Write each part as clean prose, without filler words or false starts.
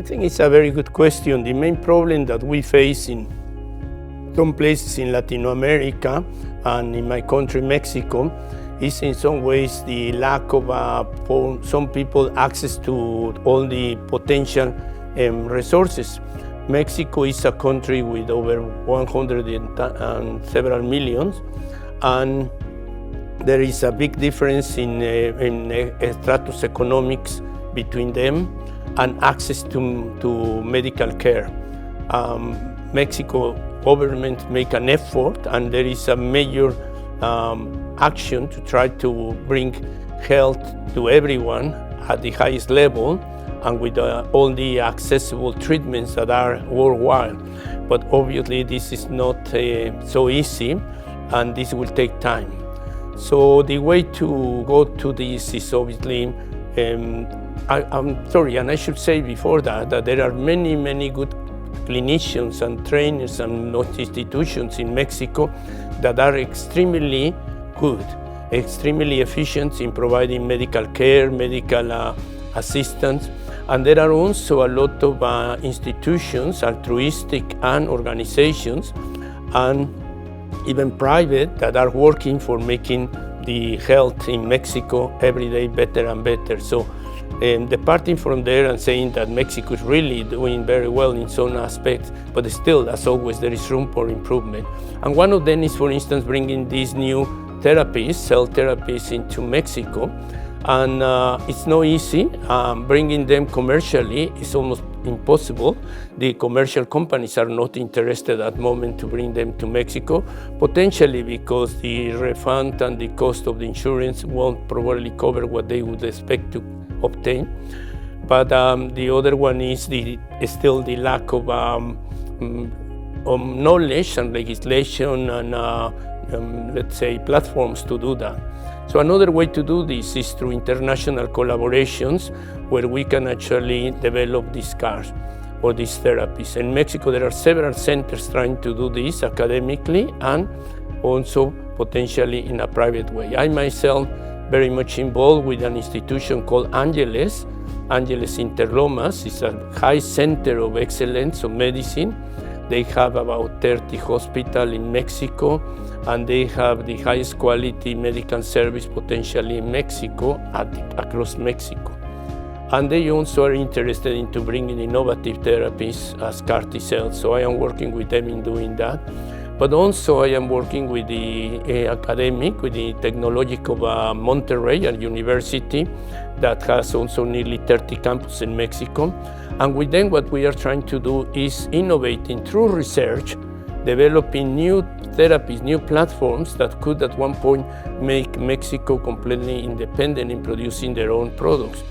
I think it's a very good question. The main problem that we face in some places in Latin America and in my country, Mexico, is in some ways the lack of, for some people, access to all the potential resources. Mexico is a country with over 100 and several millions, and there is a big difference in status economics between them and access to medical care. Mexico government make an effort, and there is a major action to try to bring health to everyone at the highest level and with all the accessible treatments that are worldwide. But obviously this is not so easy, and this will take time. So the way to go to this is obviously, I'm sorry, and I should say before that there are many good clinicians and trainers and institutions in Mexico that are extremely good, extremely efficient in providing medical care, medical assistance. And there are also a lot of institutions, altruistic and organizations, and even private, that are working for making the health in Mexico every day better and better. So departing from there and saying that Mexico is really doing very well in some aspects, but still, as always, there is room for improvement. And one of them is, for instance, bringing these new therapies, cell therapies, into Mexico. And it's not easy. Bringing them commercially is almost impossible. The commercial companies are not interested at the moment to bring them to Mexico, potentially because the refund and the cost of the insurance won't probably cover what they would expect to obtain. But the other one is still the lack of knowledge and legislation and let's say platforms to do that. So another way to do this is through international collaborations where we can actually develop these cars or these therapies. In Mexico, there are several centers trying to do this academically and also potentially in a private way. I myself very much involved with an institution called Angeles Interlomas. It's a high center of excellence of medicine. They have about 30 hospitals in Mexico, and they have the highest quality medical service potentially in Mexico, across Mexico. And they also are interested into bringing innovative therapies as CAR T cells. So I am working with them in doing that. But also I am working with the with the Technological Monterrey, a university that has also nearly 30 campuses in Mexico. And with them, what we are trying to do is innovating through research, developing new therapies, new platforms that could at one point make Mexico completely independent in producing their own products.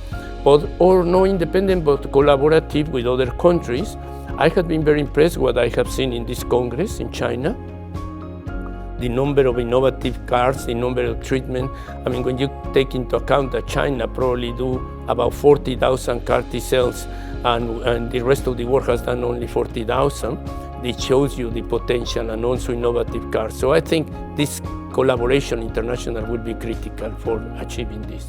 Or not independent, but collaborative with other countries. I have been very impressed with what I have seen in this Congress in China. The number of innovative cars, the number of treatment. I mean, when you take into account that China probably do about 40,000 CAR T cells and the rest of the world has done only 40,000, it shows you the potential and also innovative cars. So I think this collaboration international will be critical for achieving this.